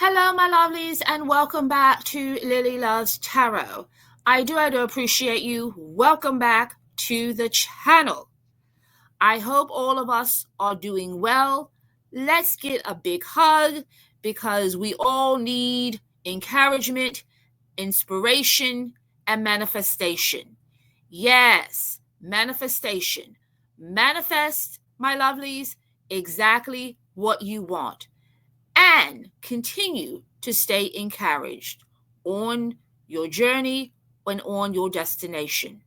Hello, my lovelies, and welcome back to Lilly Loves Tarot. I do appreciate you. Welcome back to the channel. I hope all of us are doing well. Let's get a big hug because we all need encouragement, inspiration, and manifestation. Yes, manifestation. Manifest, my lovelies, exactly what you want. And continue to stay encouraged on your journey and on your destination.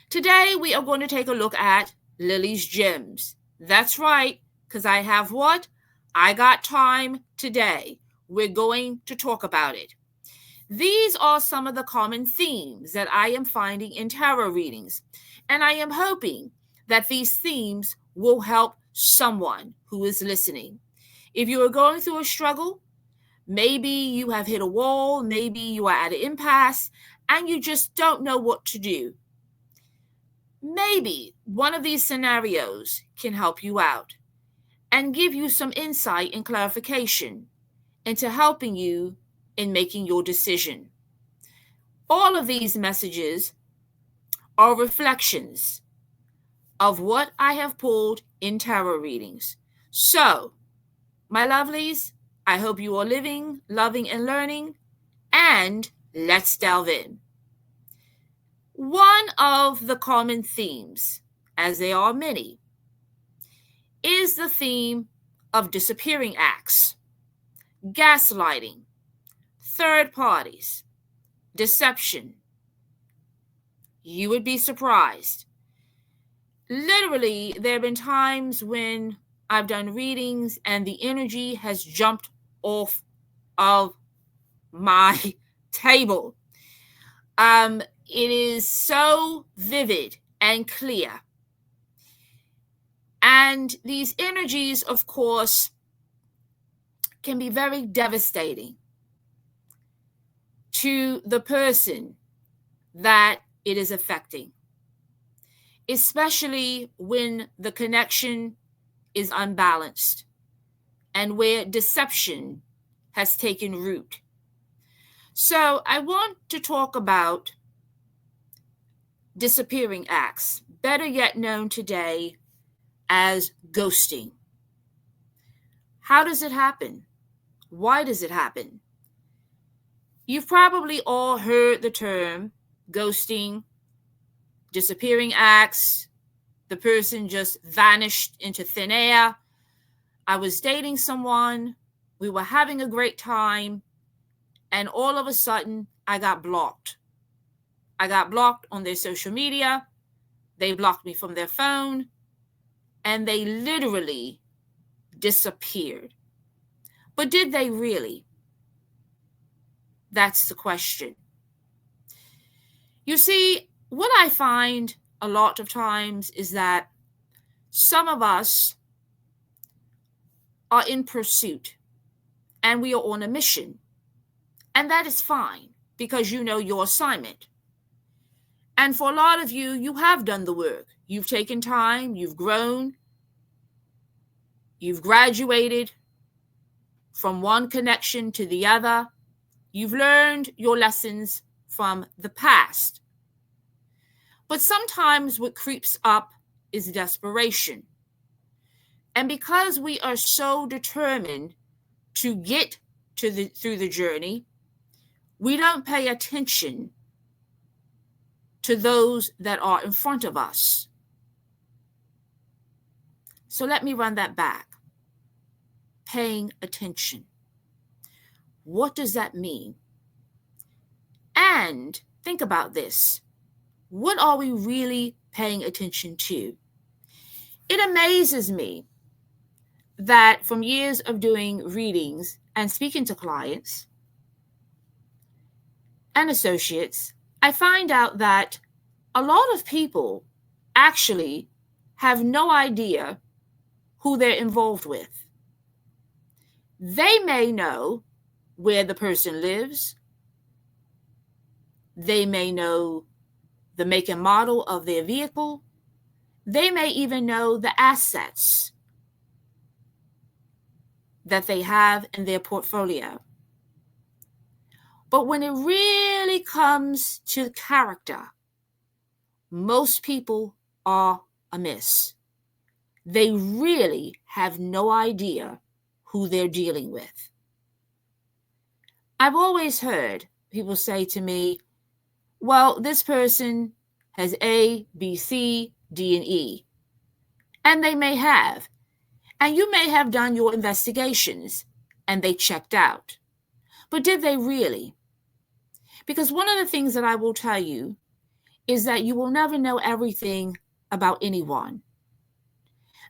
Today, we are going to take a look at Lily's Gems. That's right, because I have what? I got time today. We're going to talk about it. These are some of the common themes that I am finding in tarot readings, and I am hoping that these themes will help someone who is listening. If you are going through a struggle, maybe you have hit a wall, maybe you are at an impasse, and you just don't know what to do. Maybe one of these scenarios can help you out and give you some insight and clarification into helping you in making your decision. All of these messages are reflections of what I have pulled in tarot readings. So, my lovelies, I hope you are living, loving, and learning, and let's delve in. One of the common themes, as there are many, is the theme of disappearing acts, gaslighting, third parties, deception. You would be surprised. Literally, there have been times when I've done readings and the energy has jumped off of my table. It is so vivid and clear. And these energies, of course, can be very devastating to the person that it is affecting, especially when the connection is unbalanced and where deception has taken root. So I want to talk about disappearing acts, better yet known today as ghosting. How does it happen? Why does it happen? You've probably all heard the term ghosting, disappearing acts, the person just vanished into thin air. I was dating someone, we were having a great time, and all of a sudden, I got blocked. I got blocked on their social media, they blocked me from their phone, and they literally disappeared. But did they really? That's the question. You see, what I find a lot of times is that some of us are in pursuit and we are on a mission. And that is fine because you know your assignment. And for a lot of you, you have done the work. You've taken time, you've grown, you've graduated from one connection to the other. You've learned your lessons from the past. But sometimes what creeps up is desperation. And because we are so determined to get through the journey, we don't pay attention to those that are in front of us. So let me run that back. Paying attention. What does that mean? And think about this. What are we really paying attention to? It amazes me that from years of doing readings and speaking to clients and associates, I find out that a lot of people actually have no idea who they're involved with. They may know where the person lives. They may know the make and model of their vehicle. They may even know the assets that they have in their portfolio. But when it really comes to character, most people are amiss. They really have no idea who they're dealing with. I've always heard people say to me, well, this person has A, B, C, D, and E. And they may have. And you may have done your investigations and they checked out. But did they really? Because one of the things that I will tell you is that you will never know everything about anyone.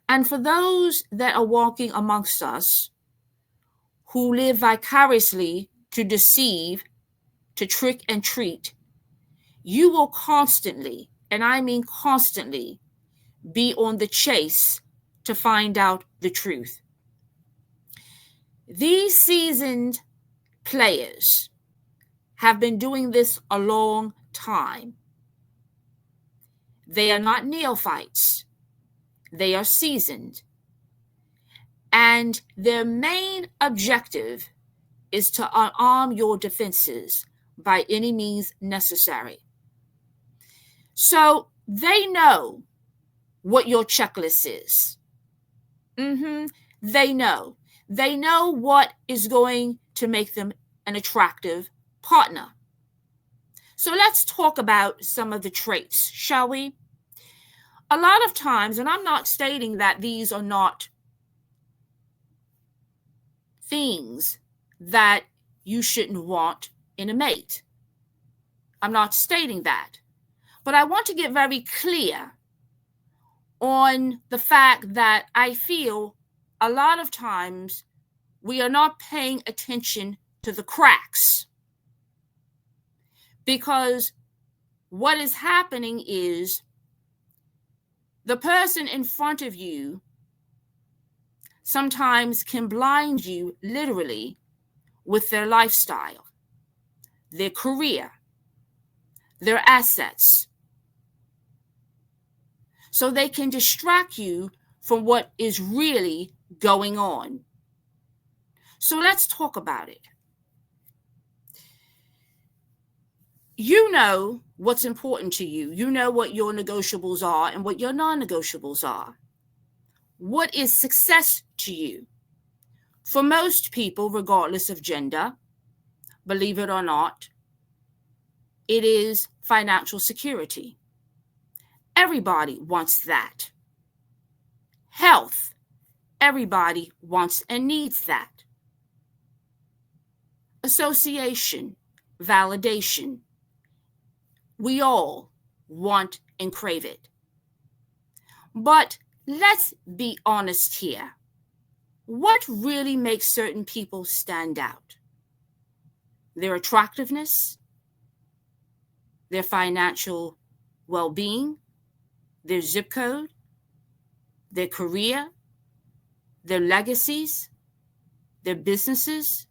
And for those that are walking amongst us who live vicariously to deceive, to trick and treat, you will constantly, and I mean constantly, be on the chase to find out the truth. These seasoned players have been doing this a long time. They are not neophytes. They are seasoned. And their main objective is to unarm your defenses by any means necessary. So they know what your checklist is. They know. They know what is going to make them an attractive partner. So let's talk about some of the traits, shall we? A lot of times, and I'm not stating that these are not things that you shouldn't want in a mate. I'm not stating that. But I want to get very clear on the fact that I feel a lot of times we are not paying attention to the cracks. Because what is happening is the person in front of you sometimes can blind you literally with their lifestyle, their career, their assets. So they can distract you from what is really going on. So let's talk about it. You know what's important to you. You know what your negotiables are and what your non-negotiables are. What is success to you? For most people, regardless of gender, believe it or not, it is financial security. Everybody wants that. Health. Everybody wants and needs that. Association, validation. We all want and crave it. But let's be honest here. What really makes certain people stand out? Their attractiveness, their financial well-being, their zip code, their career, their legacies, their businesses.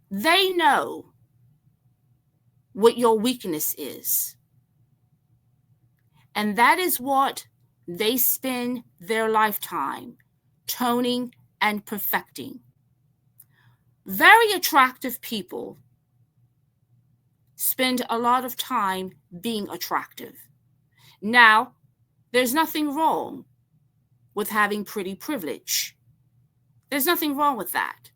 They know what your weakness is. And that is what they spend their lifetime toning and perfecting. Very attractive people spend a lot of time being attractive. Now, there's nothing wrong with having pretty privilege. There's nothing wrong with that.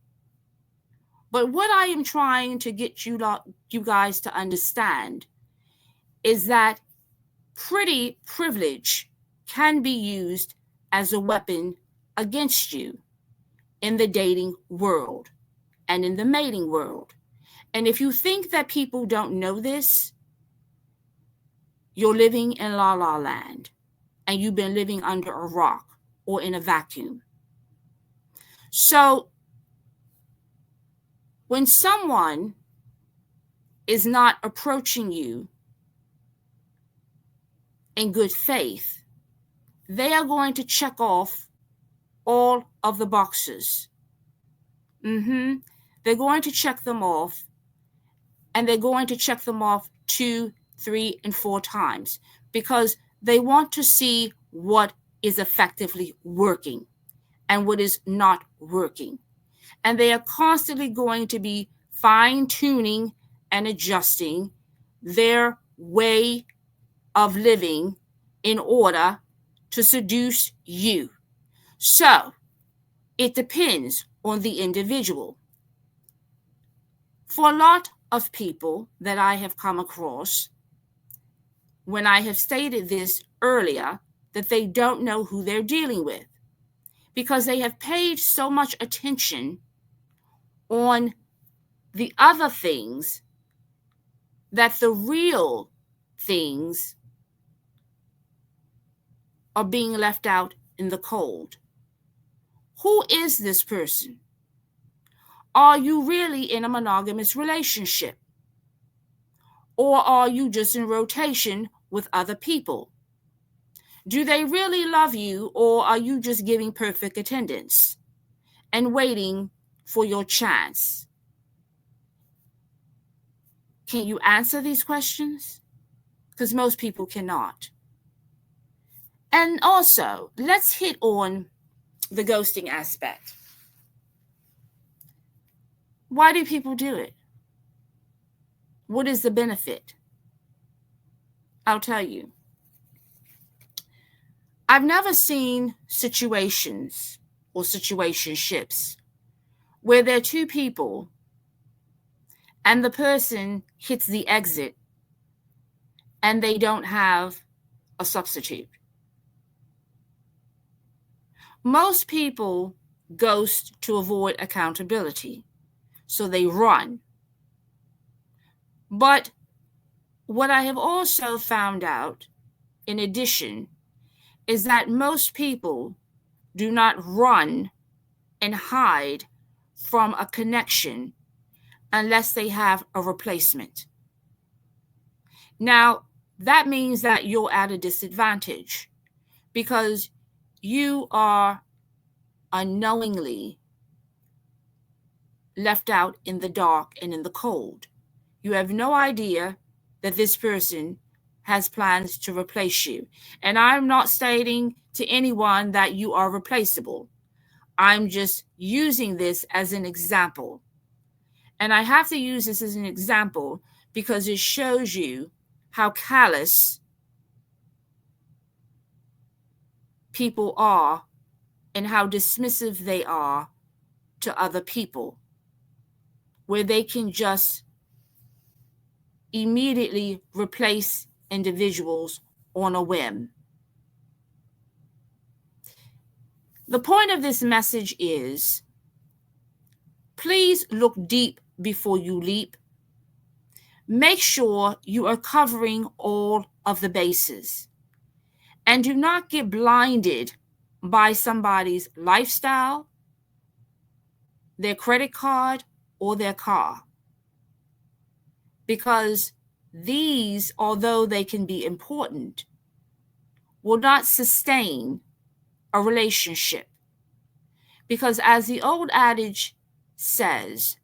But what I am trying to get you guys to understand is that pretty privilege can be used as a weapon against you in the dating world and in the mating world. And if you think that people don't know this, you're living in la la land and you've been living under a rock or in a vacuum. So when someone is not approaching you in good faith, they are going to check off all of the boxes. They're going to check them off, and they're going to check them off 2, 3, and 4 times because they want to see what is effectively working and what is not working. And they are constantly going to be fine-tuning and adjusting their way of living in order to seduce you. So it depends on the individual. For a lot of people that I have come across, when I have stated this earlier, that they don't know who they're dealing with because they have paid so much attention on the other things that the real things are being left out in the cold. Who is this person? Are you really in a monogamous relationship? Or are you just in rotation with other people? Do they really love you, or are you just giving perfect attendance and waiting for your chance? Can you answer these questions? Because most people cannot. And also, let's hit on the ghosting aspect. Why do people do it? What is the benefit? I'll tell you. I've never seen situations or situationships where there are two people and the person hits the exit and they don't have a substitute. Most people ghost to avoid accountability, so they run. But what I have also found out, in addition, is that most people do not run and hide from a connection unless they have a replacement. Now, that means that you're at a disadvantage because you are unknowingly left out in the dark and in the cold. You have no idea that this person has plans to replace you. And I'm not stating to anyone that you are replaceable. I'm just using this as an example. And I have to use this as an example because it shows you how callous people are and how dismissive they are to other people, where they can just immediately replace individuals on a whim. The point of this message is, please look deep before you leap. Make sure you are covering all of the bases. And do not get blinded by somebody's lifestyle, their credit card, or their car. Because these, although they can be important, will not sustain a relationship. Because as the old adage says,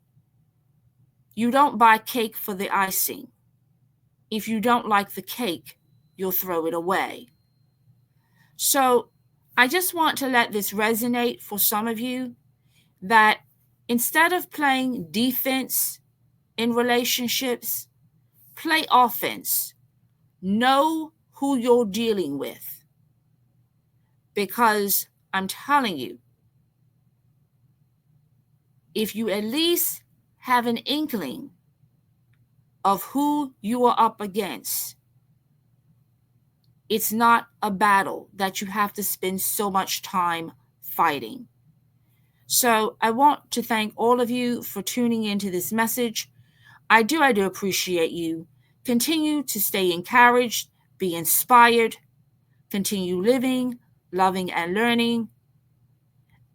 you don't buy cake for the icing. If you don't like the cake, you'll throw it away. So I just want to let this resonate for some of you, that instead of playing defense in relationships, play offense. Know who you're dealing with. Because I'm telling you, if you at least have an inkling of who you are up against, it's not a battle that you have to spend so much time fighting. So I want to thank all of you for tuning into this message. I do appreciate you. Continue to stay encouraged, be inspired, continue living, loving, and learning,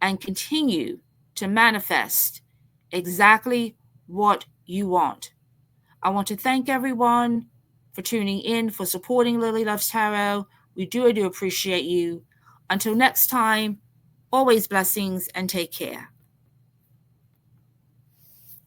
and continue to manifest exactly what you want. I want to thank everyone for tuning in, for supporting Lilly Loves Tarot. We do appreciate you. Until next time, always blessings and take care.